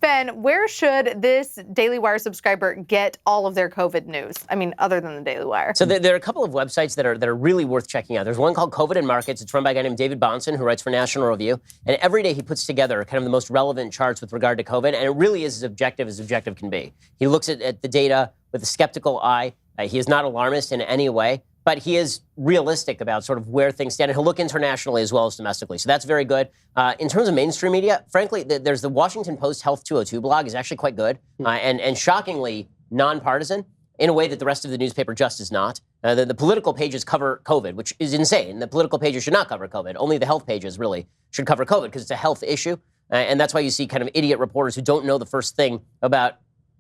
Ben, where should this Daily Wire subscriber get all of their COVID news? I mean, other than the Daily Wire. So there are a couple of websites that are really worth checking out. There's one called COVID and Markets. It's run by a guy named David Bonson, who writes for National Review. And every day he puts together kind of the most relevant charts with regard to COVID. And it really is as objective can be. He looks at the data with a skeptical eye. He is not alarmist in any way, but he is realistic about sort of where things stand. And he'll look internationally as well as domestically. So that's very good. In terms of mainstream media, frankly, there's the Washington Post Health 202 blog is actually quite good and shockingly nonpartisan in a way that the rest of the newspaper just is not. The political pages cover COVID, which is insane. The political pages should not cover COVID. Only the health pages really should cover COVID because it's a health issue. And that's why you see kind of idiot reporters who don't know the first thing about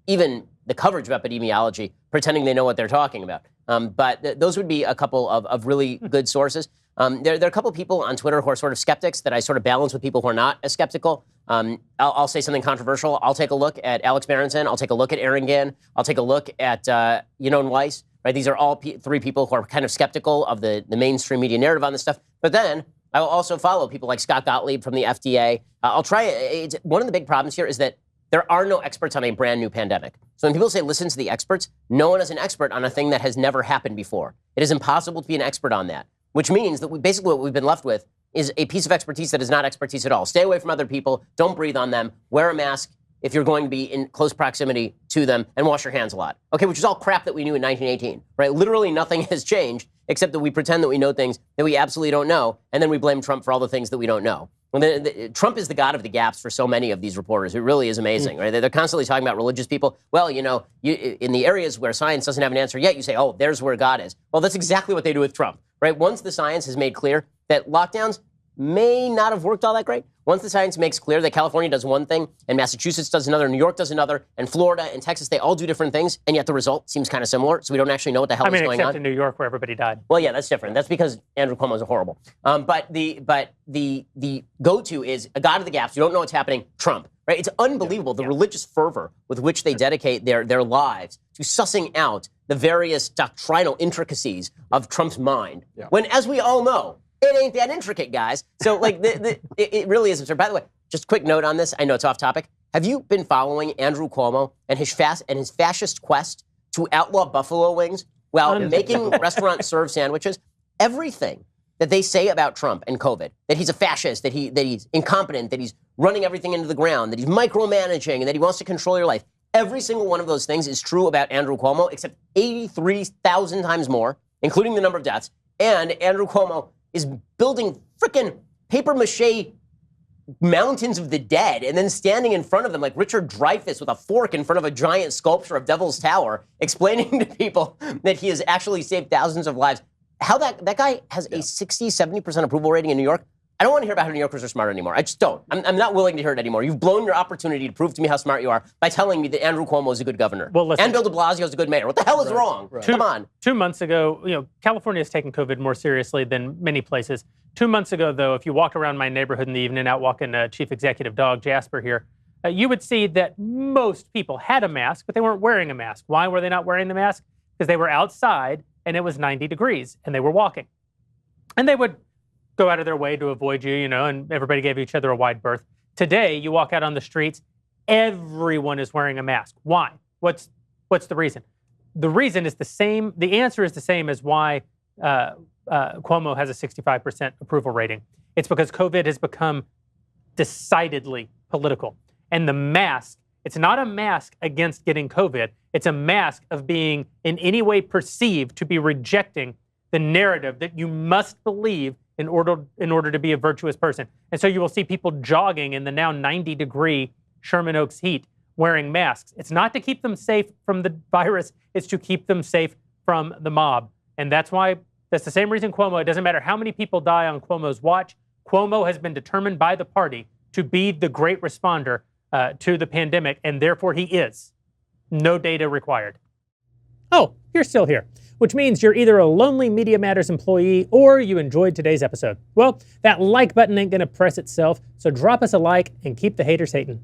even the coverage of epidemiology, pretending they know what they're talking about. But those would be a couple of really good sources. There are a couple of people on Twitter who are sort of skeptics that I sort of balance with people who are not as skeptical. I'll say something controversial. I'll take a look at Alex Berenson. I'll take a look at Aaron Ginn. I'll take a look at Yonon Weiss. Right? These are all three people who are kind of skeptical of the mainstream media narrative on this stuff. But then I will also follow people like Scott Gottlieb from the FDA. I'll try. One of the big problems here is that there are no experts on a brand new pandemic. So when people say listen to the experts, no one is an expert on a thing that has never happened before. It is impossible to be an expert on that, which means that basically what we've been left with is a piece of expertise that is not expertise at all. Stay away from other people. Don't breathe on them. Wear a mask if you're going to be in close proximity to them, and wash your hands a lot. Okay, which is all crap that we knew in 1918, right? Literally nothing has changed except that we pretend that we know things that we absolutely don't know, and then we blame Trump for all the things that we don't know. Trump is the god of the gaps for so many of these reporters. It really is amazing, right? They're constantly talking about religious people. Well, in the areas where science doesn't have an answer yet, you say, oh, there's where God is. Well, that's exactly what they do with Trump, right? Once the science has made clear that lockdowns may not have worked all that great, once the science makes clear that California does one thing and Massachusetts does another, New York does another, and Florida and Texas, they all do different things, and yet the result seems kind of similar, so we don't actually know what the hell is going on. Except in New York where everybody died. Well, yeah, that's different. That's because Andrew Cuomo is horrible. But the go-to is a god of the gaps. You don't know what's happening, Trump. Right? It's unbelievable, the religious fervor with which they dedicate their lives to sussing out the various doctrinal intricacies of Trump's mind, when, as we all know, it ain't that intricate, guys. So, it really is absurd. By the way, just a quick note on this. I know it's off topic. Have you been following Andrew Cuomo and his fascist quest to outlaw buffalo wings while making restaurants serve sandwiches? Everything that they say about Trump and COVID, that he's a fascist, that he's incompetent, that he's running everything into the ground, that he's micromanaging, and that he wants to control your life. Every single one of those things is true about Andrew Cuomo, except 83,000 times more, including the number of deaths. And Andrew Cuomo is building frickin' papier-mâché mountains of the dead and then standing in front of them like Richard Dreyfuss with a fork in front of a giant sculpture of Devil's Tower, explaining to people that he has actually saved thousands of lives. How that guy has a 60-70% approval rating in New York. I don't want to hear about how New Yorkers are smart anymore. I just don't. I'm not willing to hear it anymore. You've blown your opportunity to prove to me how smart you are by telling me that Andrew Cuomo is a good governor. Well, listen, and Bill de Blasio is a good mayor. What the hell is wrong? Right. Come on. 2 months ago, California has taken COVID more seriously than many places. 2 months ago, though, if you walk around my neighborhood in the evening, out walking Chief Executive Dog Jasper here, you would see that most people had a mask, but they weren't wearing a mask. Why were they not wearing the mask? Because they were outside and it was 90 degrees and they were walking. And they would go out of their way to avoid you, and everybody gave each other a wide berth. Today, you walk out on the streets, everyone is wearing a mask. Why? What's the reason? The reason is the same. The answer is the same as why Cuomo has a 65% approval rating. It's because COVID has become decidedly political. And the mask, it's not a mask against getting COVID. It's a mask of being in any way perceived to be rejecting the narrative that you must believe in order to be a virtuous person. And so you will see people jogging in the now 90-degree Sherman Oaks heat wearing masks. It's not to keep them safe from the virus. It's to keep them safe from the mob. And that's the same reason Cuomo, it doesn't matter how many people die on Cuomo's watch, Cuomo has been determined by the party to be the great responder to the pandemic, and therefore he is. No data required. Oh, you're still here, which means you're either a lonely Media Matters employee or you enjoyed today's episode. Well, that like button ain't gonna press itself, so drop us a like and keep the haters hating.